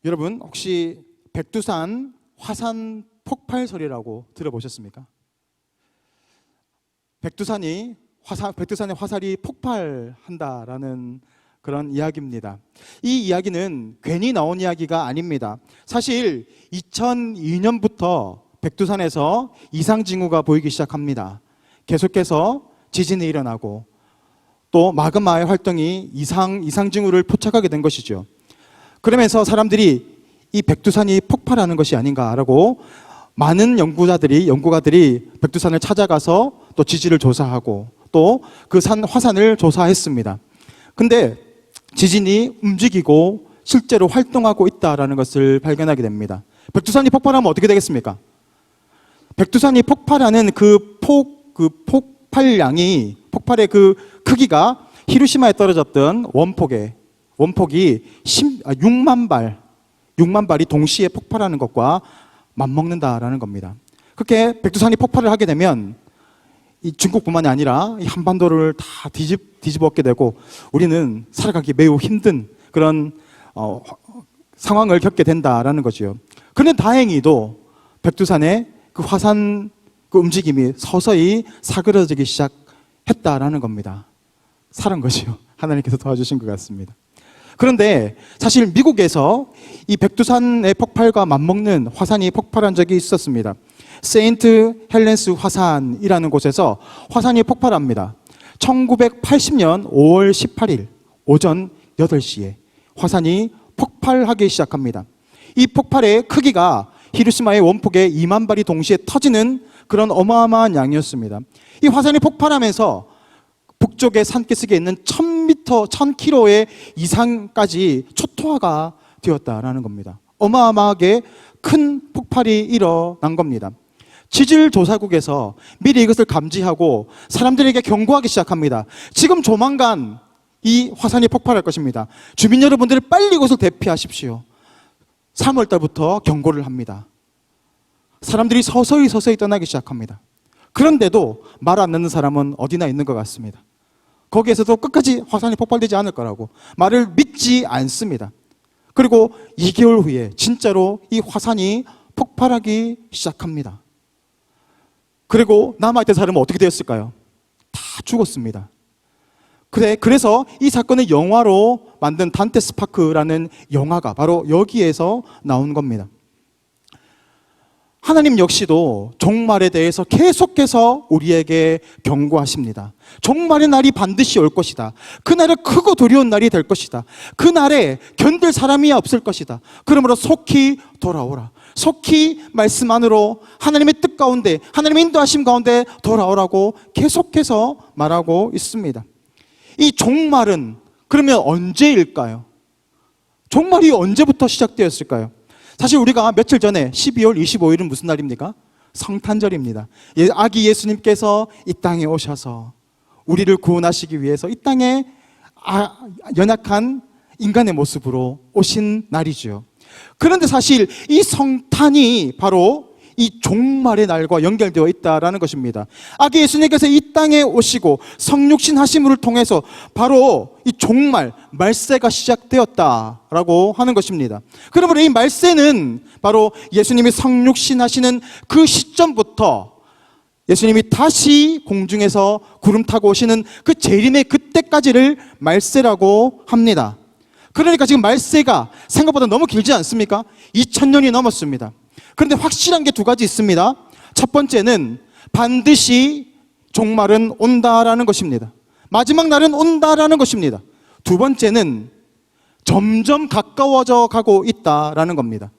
여러분 혹시 백두산 화산 폭발설이라고 들어보셨습니까? 백두산의 화살이 폭발한다라는 그런 이야기입니다. 이 이야기는 괜히 나온 이야기가 아닙니다. 사실 2002년부터 백두산에서 이상징후가 보이기 시작합니다. 계속해서 지진이 일어나고 또 마그마의 활동이 이상징후를 포착하게 된 것이죠. 그러면서 사람들이 이 백두산이 폭발하는 것이 아닌가라고 많은 연구가들이 백두산을 찾아가서 또 지질을 조사하고 또 그 화산을 조사했습니다. 근데 지진이 움직이고 실제로 활동하고 있다는 것을 발견하게 됩니다. 백두산이 폭발하면 어떻게 되겠습니까? 백두산이 폭발하는 폭발의 그 크기가 히로시마에 떨어졌던 원폭이 6만 발이 동시에 폭발하는 것과 맞먹는다라는 겁니다. 그렇게 백두산이 폭발을 하게 되면 이 중국뿐만이 아니라 이 한반도를 다 뒤집어 엎게 되고 우리는 살아가기 매우 힘든 그런 상황을 겪게 된다라는 거죠. 그런데 다행히도 백두산의 그 화산 그 움직임이 서서히 사그러지기 시작했다라는 겁니다. 살은 것이요. 하나님께서 도와주신 것 같습니다. 그런데 사실 미국에서 이 백두산의 폭발과 맞먹는 화산이 폭발한 적이 있었습니다. 세인트 헬렌스 화산이라는 곳에서 화산이 폭발합니다. 1980년 5월 18일 오전 8시에 화산이 폭발하기 시작합니다. 이 폭발의 크기가 히로시마의 원폭에 2만 발이 동시에 터지는 그런 어마어마한 양이었습니다. 이 화산이 폭발하면서 북쪽의 산기슭에 있는 1000km의 이상까지 초토화가 되었다라는 겁니다. 어마어마하게 큰 폭발이 일어난 겁니다. 지질조사국에서 미리 이것을 감지하고 사람들에게 경고하기 시작합니다. 지금 조만간 이 화산이 폭발할 것입니다. 주민 여러분들이 빨리 이것을 대피하십시오. 3월 달부터 경고를 합니다. 사람들이 서서히 떠나기 시작합니다. 그런데도 말 안 듣는 사람은 어디나 있는 것 같습니다. 거기에서도 끝까지 화산이 폭발되지 않을 거라고 말을 믿지 않습니다. 그리고 2개월 후에 진짜로 이 화산이 폭발하기 시작합니다. 그리고 남아있던 사람은 어떻게 되었을까요? 다 죽었습니다. 그래서 이 사건을 영화로 만든 단테 스파크라는 영화가 바로 여기에서 나온 겁니다. 하나님 역시도 종말에 대해서 계속해서 우리에게 경고하십니다. 종말의 날이 반드시 올 것이다. 그날은 크고 두려운 날이 될 것이다. 그날에 견딜 사람이 없을 것이다. 그러므로 속히 돌아오라. 속히 말씀 안으로 하나님의 뜻 가운데 하나님의 인도하심 가운데 돌아오라고 계속해서 말하고 있습니다. 이 종말은 그러면 언제일까요? 종말이 언제부터 시작되었을까요? 사실 우리가 며칠 전에 12월 25일은 무슨 날입니까? 성탄절입니다. 아기 예수님께서 이 땅에 오셔서 우리를 구원하시기 위해서 이 땅에 연약한 인간의 모습으로 오신 날이죠. 그런데 사실 이 성탄이 바로 이 종말의 날과 연결되어 있다는 것입니다. 아기 예수님께서 이 땅에 오시고 성육신 하심을 통해서 바로 이 종말, 말세가 시작되었다라고 하는 것입니다. 그러므로 이 말세는 바로 예수님이 성육신 하시는 그 시점부터 예수님이 다시 공중에서 구름 타고 오시는 그 재림의 그때까지를 말세라고 합니다. 그러니까 지금 말세가 생각보다 너무 길지 않습니까? 2000년이 넘었습니다. 그런데 확실한 게 두 가지 있습니다. 첫 번째는 반드시 종말은 온다라는 것입니다. 마지막 날은 온다라는 것입니다. 두 번째는 점점 가까워져 가고 있다라는 겁니다.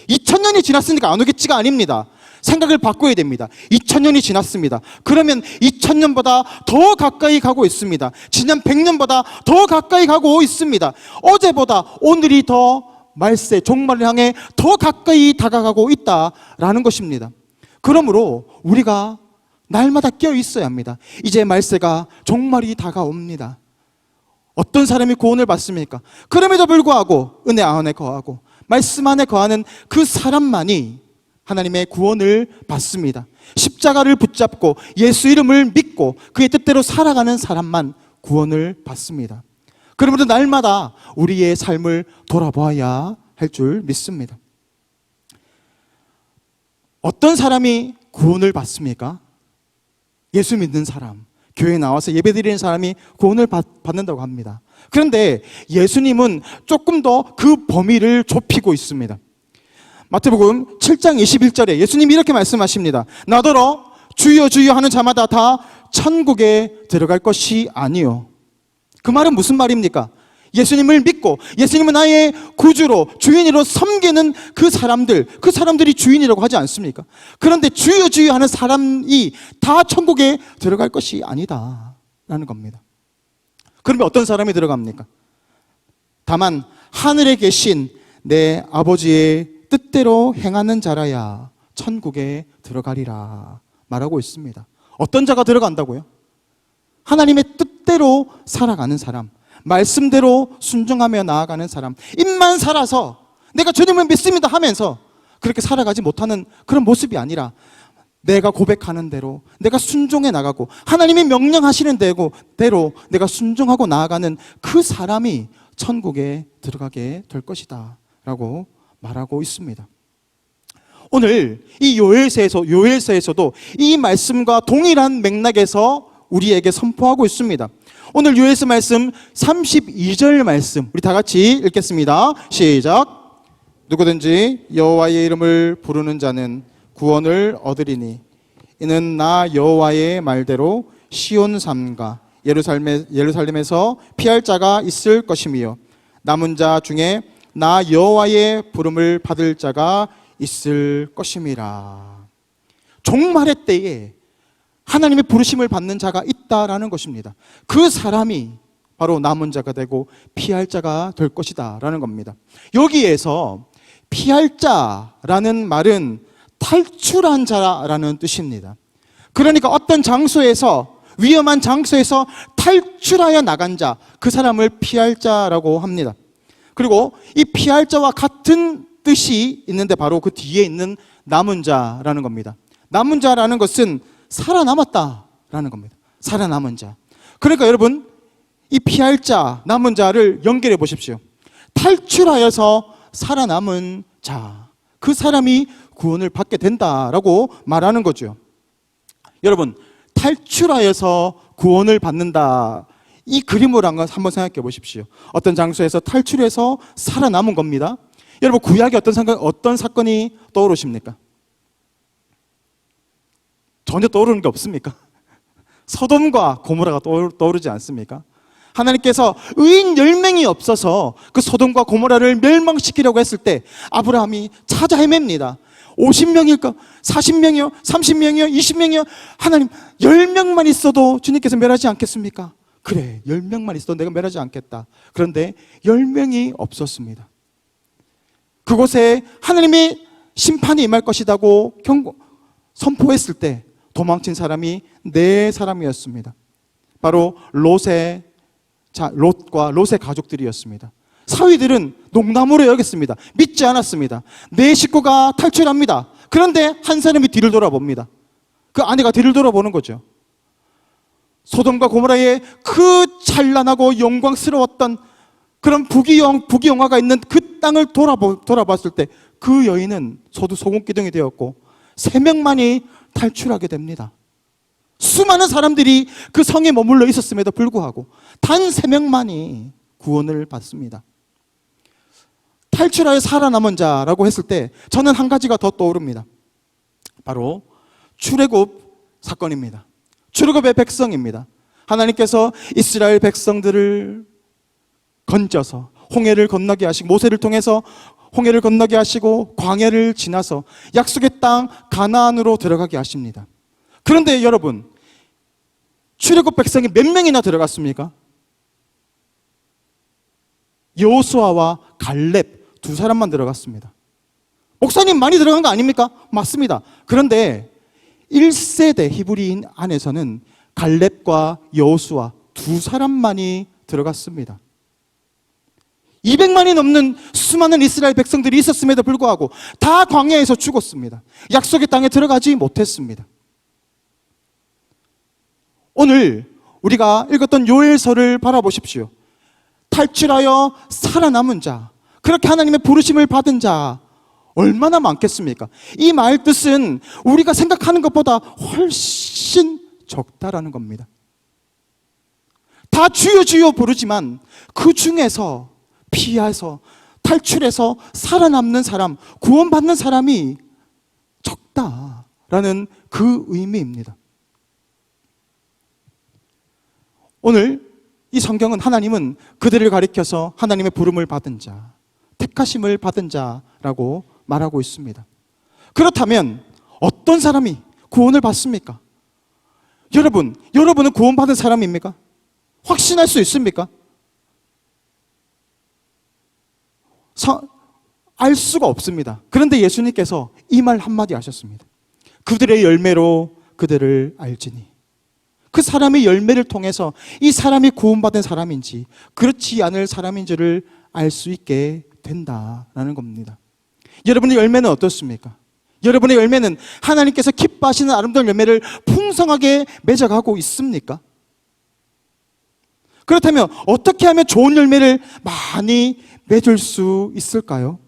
2000년이 지났으니까 안 오겠지가 아닙니다. 생각을 바꿔야 됩니다. 2000년이 지났습니다. 그러면 2000년보다 더 가까이 가고 있습니다. 지난 100년보다 더 가까이 가고 있습니다. 어제보다 오늘이 더 말세, 종말을 향해 더 가까이 다가가고 있다라는 것입니다. 그러므로 우리가 날마다 깨어 있어야 합니다. 이제 말세가 종말이 다가옵니다. 어떤 사람이 구원을 받습니까? 그럼에도 불구하고 은혜 안에 거하고 말씀 안에 거하는 그 사람만이 하나님의 구원을 받습니다. 십자가를 붙잡고 예수 이름을 믿고 그의 뜻대로 살아가는 사람만 구원을 받습니다. 그러므로 날마다 우리의 삶을 돌아보아야 할 줄 믿습니다. 어떤 사람이 구원을 받습니까? 예수 믿는 사람, 교회에 나와서 예배드리는 사람이 구원을 받는다고 합니다. 그런데 예수님은 조금 더 그 범위를 좁히고 있습니다. 마태복음 7장 21절에 예수님이 이렇게 말씀하십니다. 나더러 주여 주여 하는 자마다 다 천국에 들어갈 것이 아니요. 그 말은 무슨 말입니까? 예수님을 믿고 예수님은 나의 구주로 주인으로 섬기는 그 사람들이 주인이라고 하지 않습니까? 그런데 주여 주여 하는 사람이 다 천국에 들어갈 것이 아니다 라는 겁니다. 그러면 어떤 사람이 들어갑니까? 다만 하늘에 계신 내 아버지의 뜻대로 행하는 자라야 천국에 들어가리라 말하고 있습니다. 어떤 자가 들어간다고요? 하나님의 뜻대로 살아가는 사람, 말씀대로 순종하며 나아가는 사람, 입만 살아서 내가 주님을 믿습니다 하면서 그렇게 살아가지 못하는 그런 모습이 아니라 내가 고백하는 대로 내가 순종해 나가고 하나님이 명령하시는 대로 내가 순종하고 나아가는 그 사람이 천국에 들어가게 될 것이다 라고 말하고 있습니다. 오늘 이 요엘서에서도 이 말씀과 동일한 맥락에서 우리에게 선포하고 있습니다. 오늘 요엘서 말씀 32절 말씀 우리 다 같이 읽겠습니다. 시작. 누구든지 여호와의 이름을 부르는 자는 구원을 얻으리니 이는 나 여호와의 말대로 시온 산과 예루살렘에서 피할 자가 있을 것이며 남은 자 중에 나 여호와의 부름을 받을 자가 있을 것임이라. 종말의 때에 하나님의 부르심을 받는 자가 있다라는 것입니다. 그 사람이 바로 남은 자가 되고 피할 자가 될 것이다 라는 겁니다. 여기에서 피할 자라는 말은 탈출한 자라는 뜻입니다. 그러니까 어떤 장소에서 위험한 장소에서 탈출하여 나간 자, 그 사람을 피할 자라고 합니다. 그리고 이 피할 자와 같은 뜻이 있는데 바로 그 뒤에 있는 남은 자라는 겁니다. 남은 자라는 것은 살아남았다라는 겁니다. 살아남은 자. 그러니까 여러분 이 피할 자, 남은 자를 연결해 보십시오. 탈출하여서 살아남은 자, 그 사람이 구원을 받게 된다라고 말하는 거죠. 여러분 탈출하여서 구원을 받는다, 이 그림을 한번 생각해 보십시오. 어떤 장소에서 탈출해서 살아남은 겁니다. 여러분 구약에 어떤 사건이 떠오르십니까? 전혀 떠오르는 게 없습니까? 소돔과 고모라가 떠오르지 않습니까? 하나님께서 의인 10명이 없어서 그 소돔과 고모라를 멸망시키려고 했을 때 아브라함이 찾아 헤맵니다. 50명일까? 40명이요? 30명이요? 20명이요? 하나님 10명만 있어도 주님께서 멸하지 않겠습니까? 그래 10명만 있어도 내가 멸하지 않겠다. 그런데 10명이 없었습니다. 그곳에 하나님의 심판이 임할 것이라고 선포했을 때 도망친 사람이 4사람이었습니다. 바로 롯과 롯의 가족들이었습니다. 사위들은 농담으로 여겼습니다. 믿지 않았습니다. 4식구가 탈출합니다. 그런데 한 사람이 뒤를 돌아봅니다. 그 아내가 뒤를 돌아보는 거죠. 소돔과 고모라의 그 찬란하고 영광스러웠던 그런 부귀영화가 있는 그 땅을 돌아봤을 때 그 여인은 소금기둥이 되었고 3명만이 탈출하게 됩니다. 수많은 사람들이 그 성에 머물러 있었음에도 불구하고 단 3명만이 구원을 받습니다. 탈출하여 살아남은 자라고 했을 때 저는 한 가지가 더 떠오릅니다. 바로 출애굽 사건입니다. 출애굽의 백성입니다. 하나님께서 이스라엘 백성들을 건져서 홍해를 건너게 하시고 모세를 통해서 홍해를 건너게 하시고 광야를 지나서 약속의 땅 가나안으로 들어가게 하십니다. 그런데 여러분 출애굽 백성이 몇 명이나 들어갔습니까? 여호수아와 갈렙 2사람만 들어갔습니다. 목사님 많이 들어간 거 아닙니까? 맞습니다. 그런데 1세대 히브리인 안에서는 갈렙과 여호수아 2사람만이 들어갔습니다. 200만이 넘는 수많은 이스라엘 백성들이 있었음에도 불구하고 다 광야에서 죽었습니다. 약속의 땅에 들어가지 못했습니다. 오늘 우리가 읽었던 요엘서를 바라보십시오. 탈출하여 살아남은 자, 그 그렇게 하나님의 부르심을 받은 자 얼마나 많겠습니까? 이 말 뜻은 우리가 생각하는 것보다 훨씬 적다라는 겁니다. 다 주여 주여 부르지만 그 중에서 피해서 탈출해서 살아남는 사람, 구원받는 사람이 적다라는 그 의미입니다. 오늘 이 성경은 하나님은 그들을 가리켜서 하나님의 부름을 받은 자, 택하심을 받은 자라고 말하고 있습니다. 그렇다면 어떤 사람이 구원을 받습니까? 여러분은 구원받은 사람입니까? 확신할 수 있습니까? 알 수가 없습니다. 그런데 예수님께서 이 말 한마디 하셨습니다. 그들의 열매로 그들을 알지니. 그 사람의 열매를 통해서 이 사람이 구원받은 사람인지 그렇지 않을 사람인지를 알 수 있게 된다라는 겁니다. 여러분의 열매는 어떻습니까? 여러분의 열매는 하나님께서 기뻐하시는 아름다운 열매를 풍성하게 맺어가고 있습니까? 그렇다면 어떻게 하면 좋은 열매를 많이 맺을 수 있을까요?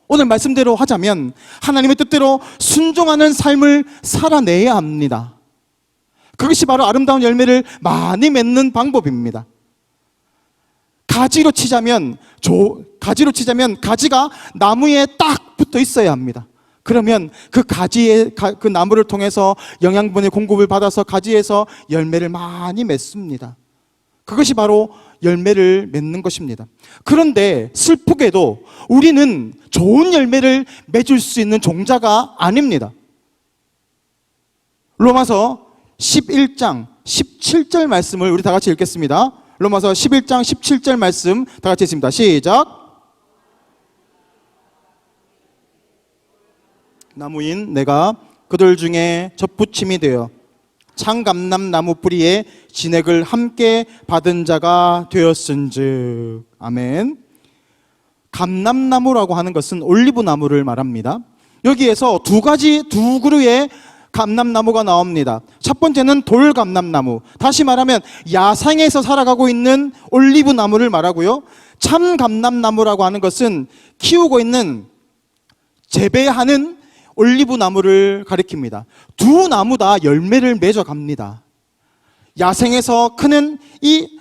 오늘 말씀대로 하자면 하나님의 뜻대로 순종하는 삶을 살아내야 합니다. 그것이 바로 아름다운 열매를 많이 맺는 방법입니다. 가지로 치자면 가지가 나무에 딱 붙어 있어야 합니다. 그러면 그 그 나무를 통해서 영양분의 공급을 받아서 가지에서 열매를 많이 맺습니다. 그것이 바로 열매를 맺는 것입니다. 그런데 슬프게도 우리는 좋은 열매를 맺을 수 있는 종자가 아닙니다. 로마서 11장 17절 말씀을 우리 다 같이 읽겠습니다. 로마서 11장 17절 말씀 다 같이 읽습니다. 시작. 나무인 내가 그들 중에 접붙임이 되어 창감람 나무 뿌리에 진액을 함께 받은 자가 되었은즉. 아멘. 감람나무라고 하는 것은 올리브 나무를 말합니다. 여기에서 두 그루의 감람나무가 나옵니다. 첫 번째는 돌감람나무, 다시 말하면 야생에서 살아가고 있는 올리브 나무를 말하고요. 참 감람나무라고 하는 것은 키우고 있는 재배하는 올리브 나무를 가리킵니다. 두 나무 다 열매를 맺어갑니다. 야생에서 크는 이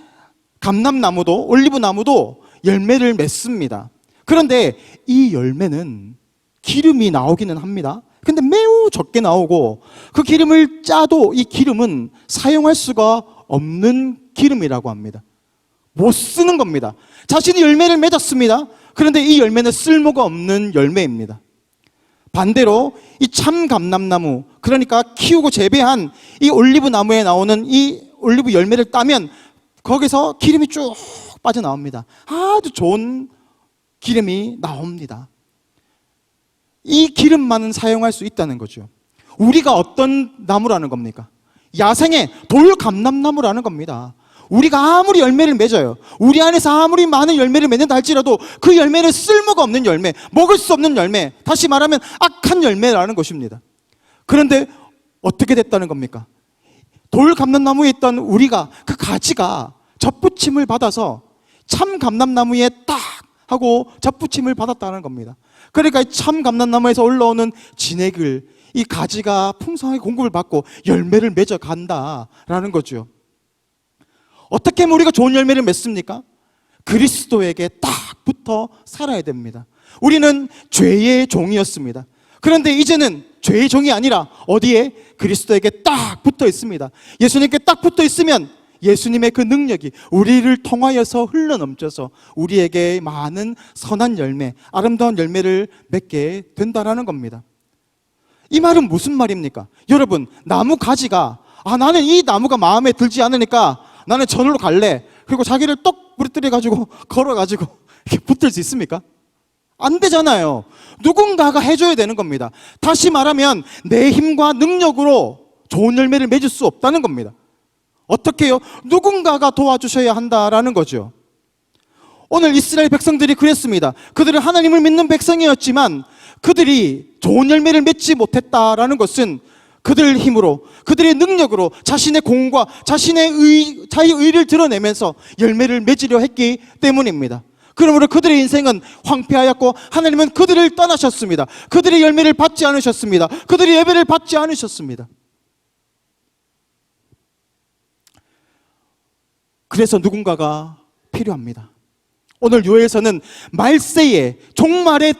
감람나무도 올리브 나무도 열매를 맺습니다. 그런데 이 열매는 기름이 나오기는 합니다. 근데 매우 적게 나오고 그 기름을 짜도 이 기름은 사용할 수가 없는 기름이라고 합니다. 못 쓰는 겁니다. 자신이 열매를 맺었습니다. 그런데 이 열매는 쓸모가 없는 열매입니다. 반대로 이 참 감람나무, 그러니까 키우고 재배한 이 올리브 나무에 나오는 이 올리브 열매를 따면 거기서 기름이 쭉 빠져나옵니다. 아주 좋은 기름이 나옵니다. 이 기름만은 사용할 수 있다는 거죠. 우리가 어떤 나무라는 겁니까? 야생의 돌감람나무라는 겁니다. 우리가 아무리 열매를 맺어요, 우리 안에서 아무리 많은 열매를 맺는다 할지라도 그 열매는 쓸모가 없는 열매, 먹을 수 없는 열매, 다시 말하면 악한 열매라는 것입니다. 그런데 어떻게 됐다는 겁니까? 돌감람나무에 있던 우리가 그 가지가 접붙임을 받아서 참 감람나무에 딱 하고 접붙임을 받았다는 겁니다. 그러니까 참 감람나무에서 올라오는 진액을 이 가지가 풍성하게 공급을 받고 열매를 맺어 간다라는 거죠. 어떻게 하면 우리가 좋은 열매를 맺습니까? 그리스도에게 딱 붙어 살아야 됩니다. 우리는 죄의 종이었습니다. 그런데 이제는 죄의 종이 아니라 어디에? 그리스도에게 딱 붙어 있습니다. 예수님께 딱 붙어 있으면 예수님의 그 능력이 우리를 통하여서 흘러넘쳐서 우리에게 많은 선한 열매, 아름다운 열매를 맺게 된다라는 겁니다. 이 말은 무슨 말입니까? 여러분, 나무 가지가 나는 이 나무가 마음에 들지 않으니까 나는 저절로 갈래. 그리고 자기를 똑 부러뜨려가지고 걸어가지고 이렇게 붙을 수 있습니까? 안 되잖아요. 누군가가 해줘야 되는 겁니다. 다시 말하면 내 힘과 능력으로 좋은 열매를 맺을 수 없다는 겁니다. 어떻게 해요? 누군가가 도와주셔야 한다라는 거죠. 오늘 이스라엘 백성들이 그랬습니다. 그들은 하나님을 믿는 백성이었지만 그들이 좋은 열매를 맺지 못했다라는 것은 그들 힘으로, 그들의 능력으로 자신의 공과 자신의 자의 의를 드러내면서 열매를 맺으려 했기 때문입니다. 그러므로 그들의 인생은 황폐하였고 하나님은 그들을 떠나셨습니다. 그들의 열매를 받지 않으셨습니다. 그들의 예배를 받지 않으셨습니다. 그래서 누군가가 필요합니다. 오늘 요엘서는 말세에 종말의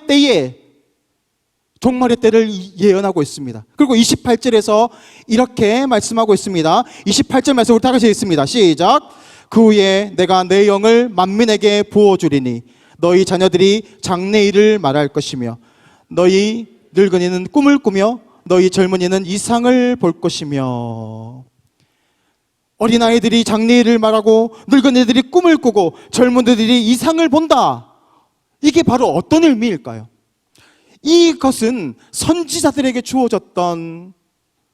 때를 예언하고 있습니다. 그리고 28절에서 이렇게 말씀하고 있습니다. 28절 말씀 우리 다 같이 읽습니다. 시작. 그 후에 내가 내 영을 만민에게 부어주리니 너희 자녀들이 장래일을 말할 것이며 너희 늙은이는 꿈을 꾸며 너희 젊은이는 이상을 볼 것이며. 어린아이들이 장래일을 말하고 늙은이들이 꿈을 꾸고 젊은이들이 이상을 본다. 이게 바로 어떤 의미일까요? 이것은 선지자들에게 주어졌던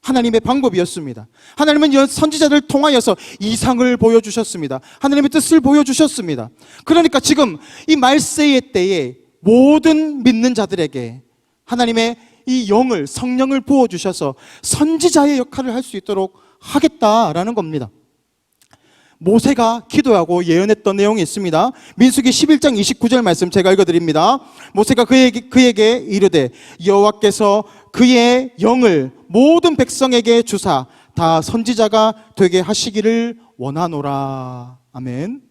하나님의 방법이었습니다. 하나님은 선지자들을 통하여서 이상을 보여주셨습니다. 하나님의 뜻을 보여주셨습니다. 그러니까 지금 이 말세의 때에 모든 믿는 자들에게 하나님의 이 영을, 성령을 부어주셔서 선지자의 역할을 할 수 있도록 하겠다라는 겁니다. 모세가 기도하고 예언했던 내용이 있습니다. 민수기 11장 29절 말씀 제가 읽어드립니다. 모세가 그에게 이르되 여호와께서 그의 영을 모든 백성에게 주사 다 선지자가 되게 하시기를 원하노라. 아멘.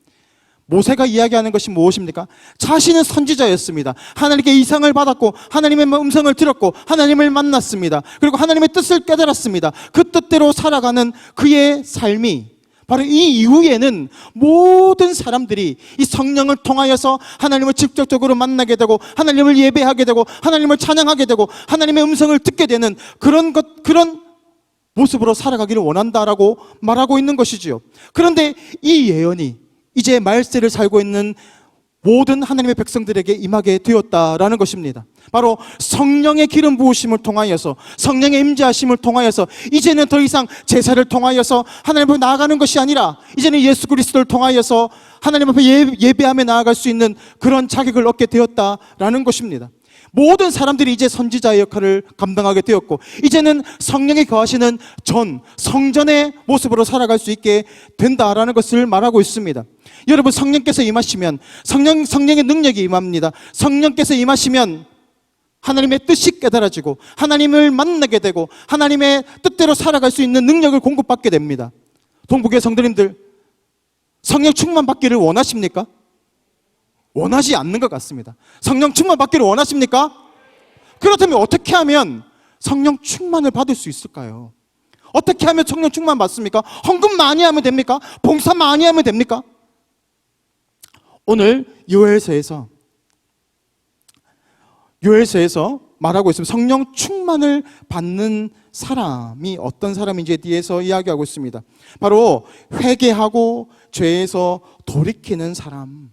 모세가 이야기하는 것이 무엇입니까? 자신은 선지자였습니다. 하나님께 이상을 받았고 하나님의 음성을 들었고 하나님을 만났습니다. 그리고 하나님의 뜻을 깨달았습니다. 그 뜻대로 살아가는 그의 삶이 바로 이 이후에는 모든 사람들이 이 성령을 통하여서 하나님을 직접적으로 만나게 되고 하나님을 예배하게 되고 하나님을 찬양하게 되고 하나님의 음성을 듣게 되는 그런 모습으로 살아가기를 원한다라고 말하고 있는 것이지요. 그런데 이 예언이 이제 말세를 살고 있는 모든 하나님의 백성들에게 임하게 되었다라는 것입니다. 바로 성령의 기름 부으심을 통하여서, 성령의 임재하심을 통하여서 이제는 더 이상 제사를 통하여서 하나님 앞에 나아가는 것이 아니라 이제는 예수 그리스도를 통하여서 하나님 앞에 예배하며 나아갈 수 있는 그런 자격을 얻게 되었다라는 것입니다. 모든 사람들이 이제 선지자의 역할을 감당하게 되었고 이제는 성령이 거하시는 성전의 모습으로 살아갈 수 있게 된다라는 것을 말하고 있습니다. 여러분, 성령께서 임하시면 성령의 능력이 임합니다. 성령께서 임하시면 하나님의 뜻이 깨달아지고 하나님을 만나게 되고 하나님의 뜻대로 살아갈 수 있는 능력을 공급받게 됩니다. 동북의 성도님들, 성령 충만 받기를 원하십니까? 원하지 않는 것 같습니다. 성령 충만 받기를 원하십니까? 그렇다면 어떻게 하면 성령 충만을 받을 수 있을까요? 어떻게 하면 성령 충만 받습니까? 헌금 많이 하면 됩니까? 봉사 많이 하면 됩니까? 오늘 요엘서에서 말하고 있습니다. 성령 충만을 받는 사람이 어떤 사람인지에 대해서 이야기하고 있습니다. 바로 회개하고 죄에서 돌이키는 사람.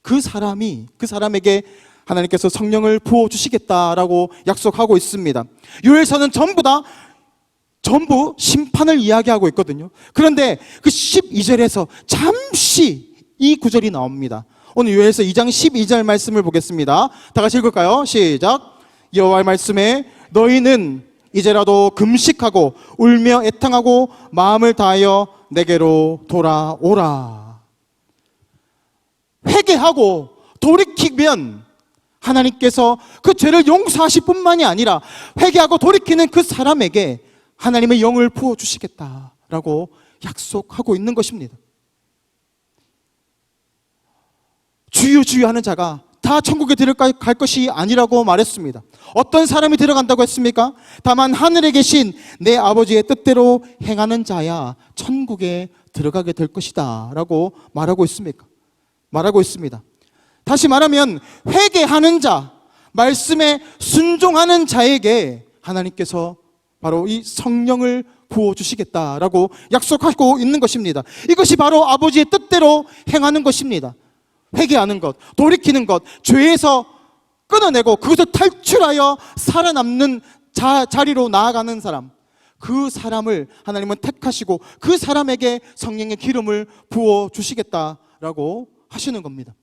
그 사람에게 하나님께서 성령을 부어주시겠다라고 약속하고 있습니다. 요엘서는 전부 심판을 이야기하고 있거든요. 그런데 그 12절에서 잠시 이 구절이 나옵니다. 오늘 요엘서 2장 12절 말씀을 보겠습니다. 다 같이 읽을까요? 시작. 여호와의 말씀에 너희는 이제라도 금식하고 울며 애통하고 마음을 다하여 내게로 돌아오라. 회개하고 돌이키면 하나님께서 그 죄를 용서하실 뿐만이 아니라 회개하고 돌이키는 그 사람에게 하나님의 영을 부어주시겠다라고 약속하고 있는 것입니다. 주여 주여 하는 자가 다 천국에 들어갈 것이 아니라고 말했습니다. 어떤 사람이 들어간다고 했습니까? 다만 하늘에 계신 내 아버지의 뜻대로 행하는 자야 천국에 들어가게 될 것이다 라고 말하고 있습니다. 다시 말하면 회개하는 자, 말씀에 순종하는 자에게 하나님께서 바로 이 성령을 부어주시겠다라고 약속하고 있는 것입니다. 이것이 바로 아버지의 뜻대로 행하는 것입니다. 회개하는 것, 돌이키는 것, 죄에서 끊어내고 그것을 탈출하여 살아남는 자리로 나아가는 사람, 그 사람을 하나님은 택하시고 그 사람에게 성령의 기름을 부어주시겠다라고 하시는 겁니다.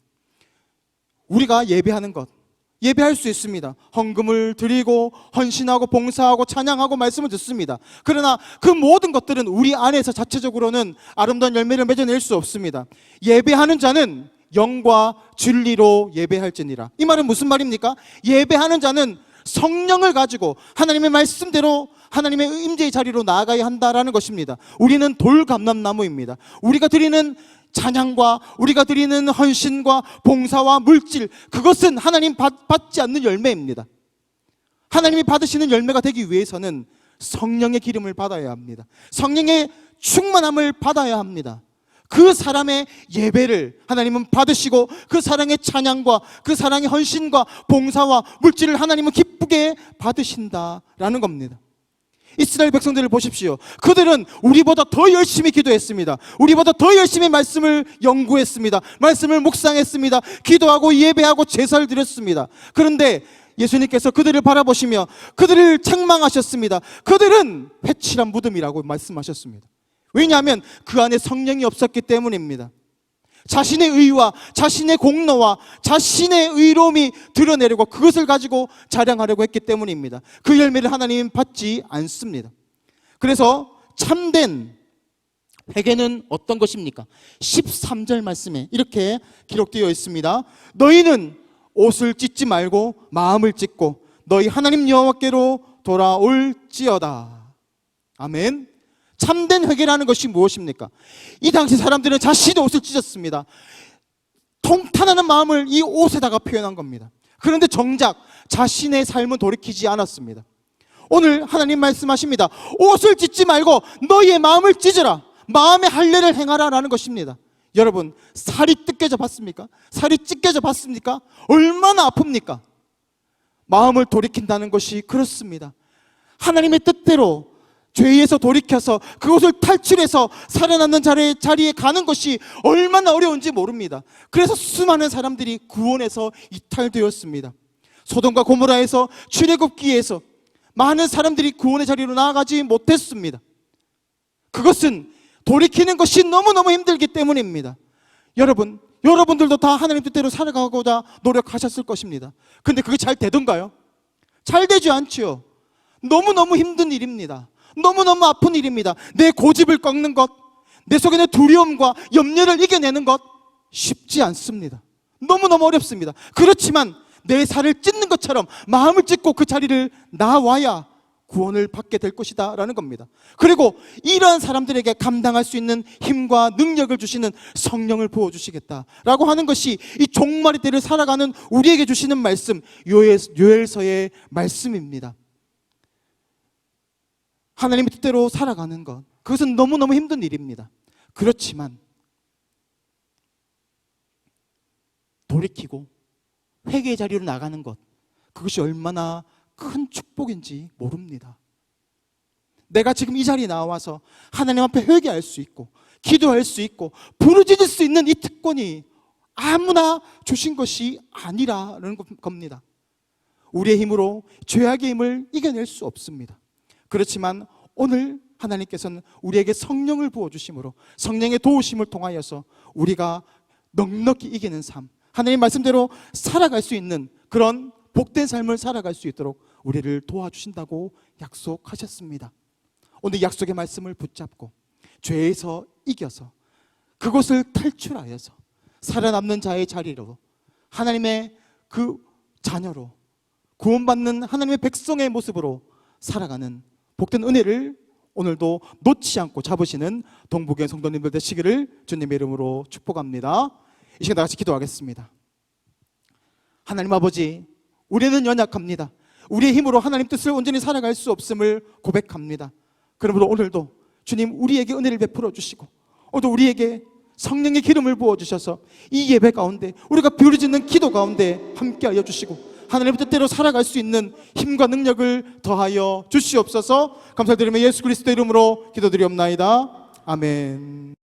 우리가 예배하는 것, 예배할 수 있습니다. 헌금을 드리고 헌신하고 봉사하고 찬양하고 말씀을 듣습니다. 그러나 그 모든 것들은 우리 안에서 자체적으로는 아름다운 열매를 맺어낼 수 없습니다. 예배하는 자는 영과 진리로 예배할지니라. 이 말은 무슨 말입니까? 예배하는 자는 성령을 가지고 하나님의 말씀대로 하나님의 임재의 자리로 나아가야 한다라는 것입니다. 우리는 돌감람나무입니다. 우리가 드리는 찬양과 우리가 드리는 헌신과 봉사와 물질, 그것은 하나님 받지 않는 열매입니다. 하나님이 받으시는 열매가 되기 위해서는 성령의 기름을 받아야 합니다. 성령의 충만함을 받아야 합니다. 그 사람의 예배를 하나님은 받으시고 그 사랑의 찬양과 그 사랑의 헌신과 봉사와 물질을 하나님은 기쁘게 받으신다라는 겁니다. 이스라엘 백성들을 보십시오. 그들은 우리보다 더 열심히 기도했습니다. 우리보다 더 열심히 말씀을 연구했습니다. 말씀을 묵상했습니다. 기도하고 예배하고 제사를 드렸습니다. 그런데 예수님께서 그들을 바라보시며 그들을 책망하셨습니다. 그들은 회칠한 무덤이라고 말씀하셨습니다. 왜냐하면 그 안에 성령이 없었기 때문입니다. 자신의 의와 자신의 공로와 자신의 의로움이 드러내려고 그것을 가지고 자랑하려고 했기 때문입니다. 그 열매를 하나님은 받지 않습니다. 그래서 참된 회개는 어떤 것입니까? 13절 말씀에 이렇게 기록되어 있습니다. 너희는 옷을 찢지 말고 마음을 찢고 너희 하나님 여호와께로 돌아올지어다. 아멘. 참된 회개라는 것이 무엇입니까? 이 당시 사람들은 자신의 옷을 찢었습니다. 통탄하는 마음을 이 옷에다가 표현한 겁니다. 그런데 정작 자신의 삶은 돌이키지 않았습니다. 오늘 하나님 말씀하십니다. 옷을 찢지 말고 너희의 마음을 찢으라. 마음의 할례를 행하라 라는 것입니다. 여러분, 살이 뜯겨져 봤습니까? 살이 찢겨져 봤습니까? 얼마나 아픕니까? 마음을 돌이킨다는 것이 그렇습니다. 하나님의 뜻대로 죄에서 돌이켜서 그것을 탈출해서 살아남는 자리에 가는 것이 얼마나 어려운지 모릅니다. 그래서 수많은 사람들이 구원에서 이탈되었습니다. 소돔과 고모라에서 출애굽기에서 많은 사람들이 구원의 자리로 나아가지 못했습니다. 그것은 돌이키는 것이 너무너무 힘들기 때문입니다. 여러분들도 다 하나님 뜻대로 살아가고자 노력하셨을 것입니다. 근데 그게 잘 되던가요? 잘 되지 않지요. 너무너무 힘든 일입니다. 너무너무 아픈 일입니다. 내 고집을 꺾는 것, 내 속에 있는 두려움과 염려를 이겨내는 것 쉽지 않습니다. 너무너무 어렵습니다. 그렇지만 내 살을 찢는 것처럼 마음을 찢고 그 자리를 나와야 구원을 받게 될 것이다 라는 겁니다. 그리고 이러한 사람들에게 감당할 수 있는 힘과 능력을 주시는 성령을 부어주시겠다라고 하는 것이 이 종말의 때를 살아가는 우리에게 주시는 말씀, 요엘서의 말씀입니다. 하나님의 뜻대로 살아가는 것, 그것은 너무너무 힘든 일입니다. 그렇지만 돌이키고 회개의 자리로 나가는 것, 그것이 얼마나 큰 축복인지 모릅니다. 내가 지금 이 자리에 나와서 하나님 앞에 회개할 수 있고 기도할 수 있고 부르짖을 수 있는 이 특권이 아무나 주신 것이 아니라는 겁니다. 우리의 힘으로 죄악의 힘을 이겨낼 수 없습니다. 그렇지만 오늘 하나님께서는 우리에게 성령을 부어주심으로 성령의 도우심을 통하여서 우리가 넉넉히 이기는 삶, 하나님 말씀대로 살아갈 수 있는 그런 복된 삶을 살아갈 수 있도록 우리를 도와주신다고 약속하셨습니다. 오늘 약속의 말씀을 붙잡고 죄에서 이겨서 그것을 탈출하여서 살아남는 자의 자리로 하나님의 그 자녀로 구원받는 하나님의 백성의 모습으로 살아가는 복된 은혜를 오늘도 놓지 않고 잡으시는 동북의 성도님들 되시기를 주님의 이름으로 축복합니다. 이 시간 다 같이 기도하겠습니다. 하나님 아버지, 우리는 연약합니다. 우리의 힘으로 하나님 뜻을 온전히 살아갈 수 없음을 고백합니다. 그러므로 오늘도 주님 우리에게 은혜를 베풀어 주시고 오늘도 우리에게 성령의 기름을 부어주셔서 이 예배 가운데 우리가 부르짖는 기도 가운데 함께하여 주시고 하나님의 뜻대로 살아갈 수 있는 힘과 능력을 더하여 주시옵소서. 감사드리며 예수 그리스도 이름으로 기도드리옵나이다. 아멘.